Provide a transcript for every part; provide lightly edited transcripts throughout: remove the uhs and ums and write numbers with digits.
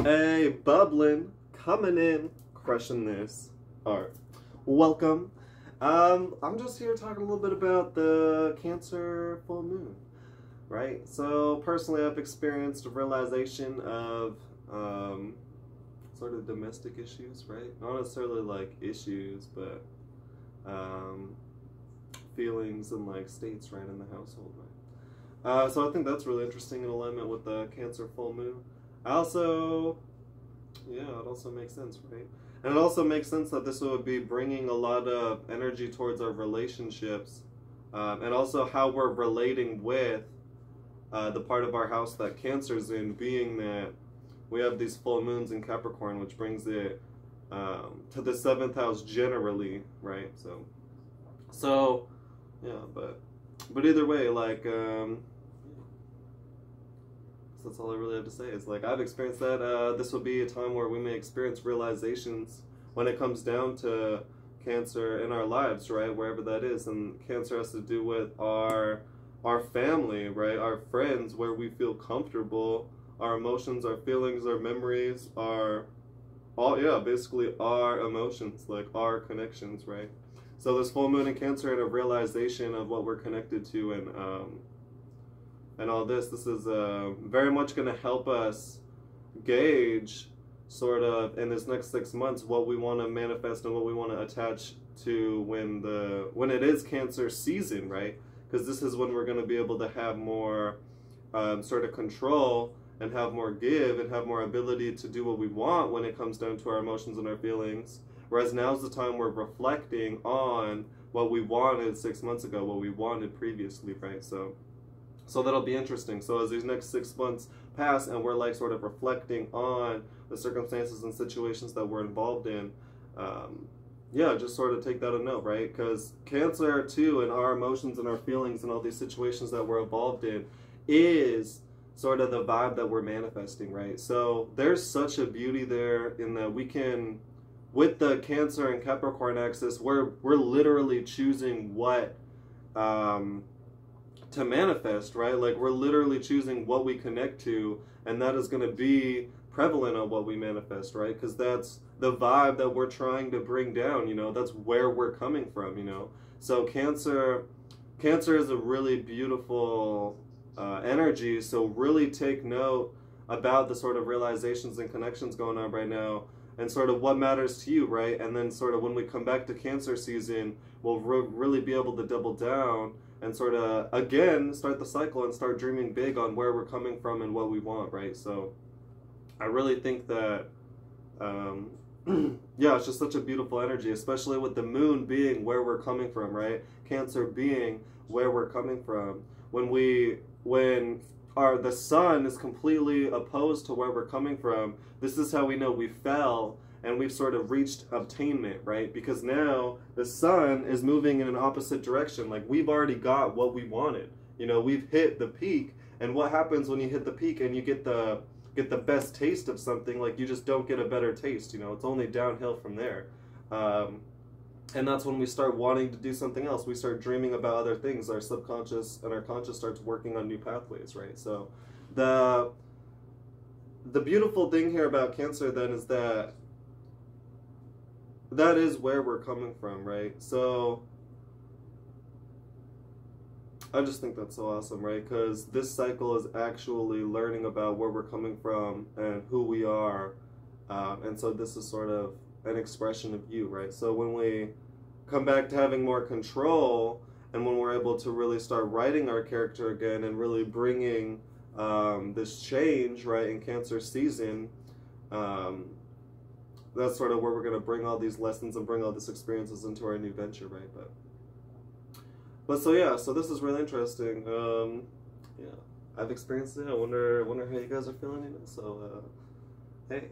Hey, bubbling, coming in, crushing this. Alright, welcome. I'm just here talking a little bit about the Cancer full moon, right? So, personally, I've experienced a realization of sort of domestic issues, right? Not necessarily like issues, but feelings and like states, right, in the household, right? So, I think that's really interesting in alignment with the Cancer full moon. I also, yeah, it also makes sense, right? And it also makes sense that this would be bringing a lot of energy towards our relationships, and also how we're relating with the part of our house that Cancer's in, being that we have these full moons in Capricorn, which brings it to the seventh house generally, right? So yeah, but either way, like. So that's all I really have to say. Is like I've experienced that this will be a time where we may experience realizations when it comes down to Cancer in our lives, right? Wherever that is, and Cancer has to do with our family, right? Our friends, where we feel comfortable, our emotions, our feelings, our memories, basically our emotions, like our connections, right? So this full moon in Cancer and a realization of what we're connected to, and all this is very much going to help us gauge sort of in this next 6 months what we want to manifest and what we want to attach to when it is Cancer season, right? Because this is when we're going to be able to have more sort of control and have more give and have more ability to do what we want when it comes down to our emotions and our feelings. Whereas now's the time we're reflecting on what we wanted 6 months ago, what we wanted previously, right? So that'll be interesting. So as these next 6 months pass and we're like sort of reflecting on the circumstances and situations that we're involved in, yeah, just sort of take that a note, right? Because Cancer too, and our emotions and our feelings and all these situations that we're involved in is sort of the vibe that we're manifesting, right? So there's such a beauty there in that we can, with the Cancer and Capricorn axis, we're literally choosing what to manifest, right? Like we're literally choosing what we connect to, and that is going to be prevalent on what we manifest, right? Because that's the vibe that we're trying to bring down, that's where we're coming from, so Cancer is a really beautiful energy. So really take note about the sort of realizations and connections going on right now, and sort of what matters to you, right? And then sort of when we come back to Cancer season, we'll really be able to double down and sort of, again, start the cycle and start dreaming big on where we're coming from and what we want, right? So I really think that, yeah, it's just such a beautiful energy, especially with the moon being where we're coming from, right? Cancer being where we're coming from. When the sun is completely opposed to where we're coming from, this is how we know we fell and we've sort of reached obtainment, right? Because now the sun is moving in an opposite direction. Like we've already got what we wanted. We've hit the peak. And what happens when you hit the peak and you get the best taste of something? Like you just don't get a better taste. It's only downhill from there. And that's when we start wanting to do something else. We start dreaming about other things. Our subconscious and our conscious starts working on new pathways, right? So the beautiful thing here about Cancer then is that is where we're coming from, right? So I just think that's so awesome, right? Because this cycle is actually learning about where we're coming from and who we are. And so this is sort of an expression of you, right? So when we come back to having more control, and when we're able to really start writing our character again and really bringing this change, right, in Cancer season, that's sort of where we're going to bring all these lessons and bring all these experiences into our new venture, right? But so yeah, so this is really interesting. Yeah, I've experienced it. I wonder how you guys are feeling it. So hey,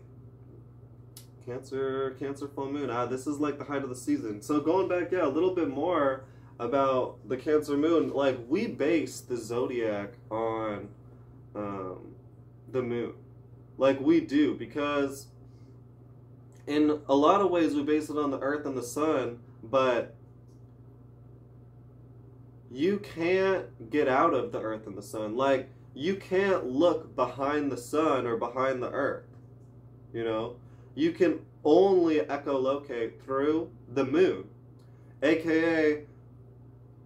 Cancer full moon. This is like the height of the season. So going back, yeah, a little bit more about the Cancer moon. Like we base the zodiac on the moon, like we do, because in a lot of ways we base it on the earth and the sun, but you can't get out of the earth and the sun. Like you can't look behind the sun or behind the earth. you know? You can only echolocate through the moon, aka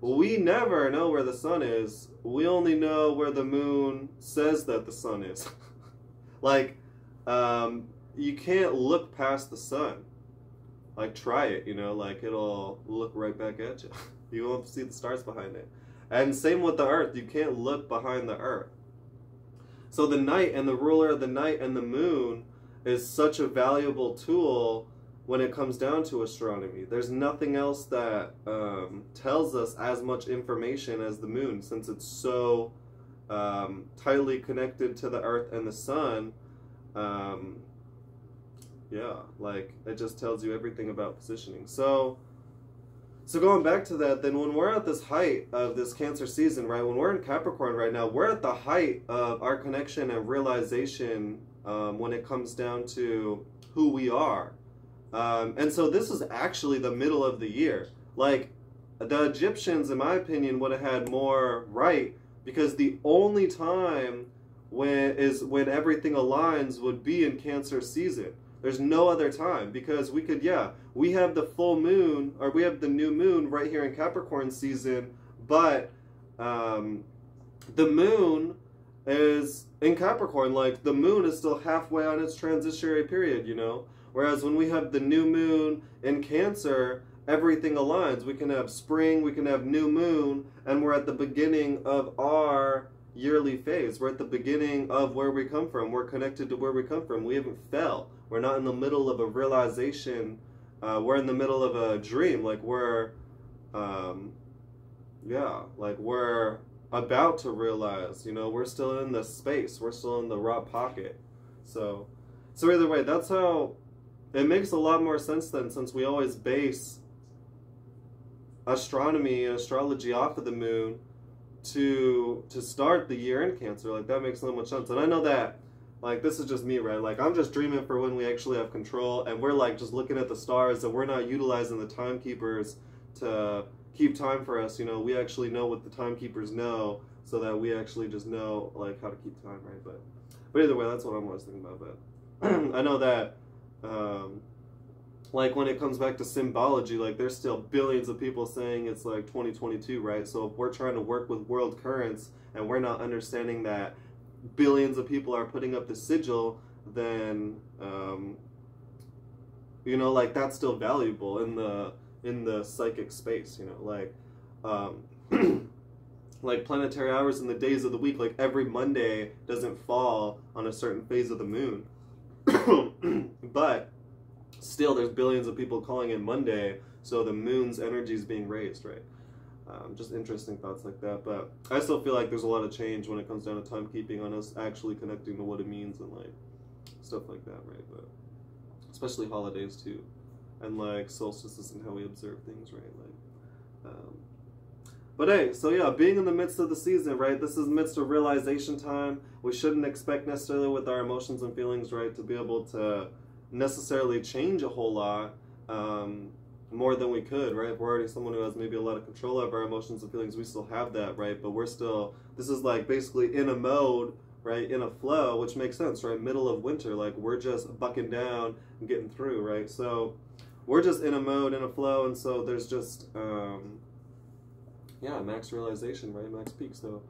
we never know where the sun is. We only know where the moon says that the sun is. Like, you can't look past the sun. Like, try it, you know, like it'll look right back at you. You won't see the stars behind it. And same with the earth. You can't look behind the earth. So the night and the ruler of the night and the moon is such a valuable tool when it comes down to astronomy. There's nothing else that tells us as much information as the moon, since it's so tightly connected to the earth and the sun. Yeah, like it just tells you everything about positioning. So going back to that, then when we're at this height of this Cancer season, right, when we're in Capricorn right now, we're at the height of our connection and realization when it comes down to who we are. And so this is actually the middle of the year. Like, the Egyptians, in my opinion, would have had more right, because the only time when everything aligns would be in Cancer season. There's no other time, because we could, we have the full moon, or we have the new moon right here in Capricorn season, but the moon is in Capricorn, like the moon is still halfway on its transitionary period, you know? Whereas when we have the new moon in Cancer, everything aligns. We can have spring, we can have new moon, and we're at the beginning of our yearly phase. We're at the beginning of where we come from. We're connected to where we come from. We haven't fell. We're not in the middle of a realization. We're in the middle of a dream. Like we're we're about to realize, you know, we're still in the space. We're still in the raw pocket. So either way, that's how it makes a lot more sense then, since we always base astronomy and astrology off of the moon to start the year in Cancer. Like, that makes so much sense. And I know that, like, this is just me, right? Like, I'm just dreaming for when we actually have control, and we're like just looking at the stars, and we're not utilizing the timekeepers to keep time for us. You know, we actually know what the timekeepers know, so that we actually just know, like, how to keep time, right? But either way, that's what I'm always thinking about. But I know that like when it comes back to symbology, like there's still billions of people saying it's like 2022, right? So if we're trying to work with world currents and we're not understanding that billions of people are putting up the sigil, then you know, like that's still valuable in the psychic space, you know, like like planetary hours in the days of the week, like every Monday doesn't fall on a certain phase of the moon. But still, there's billions of people calling it Monday, so the moon's energy is being raised, right? Just interesting thoughts like that. But I still feel like there's a lot of change when it comes down to timekeeping, on us actually connecting to what it means and like stuff like that, right? But especially holidays too, and like solstices and how we observe things, right? Like, but hey, so yeah, being in the midst of the season, right? This is midst of realization time. We shouldn't expect necessarily with our emotions and feelings, right, to be able to necessarily change a whole lot more than we could, right? If we're already someone who has maybe a lot of control over our emotions and feelings, we still have that, right? But we're still, this is like basically in a mode, right, in a flow, which makes sense, right? Middle of winter, like we're just bucking down and getting through, right? So we're just in a mode, in a flow, and so there's just yeah, max realization, right? Max peak. So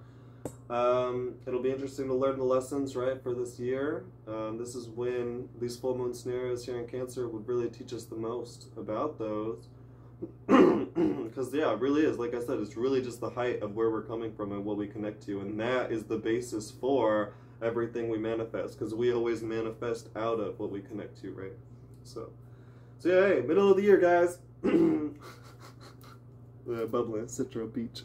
it'll be interesting to learn the lessons, right, for this year. This is when these full moon scenarios here in Cancer would really teach us the most about those. Because, yeah, it really is. Like I said, it's really just the height of where we're coming from and what we connect to. And that is the basis for everything we manifest. Because we always manifest out of what we connect to, right? So yeah, hey, middle of the year, guys. Bubbling Citro Beach.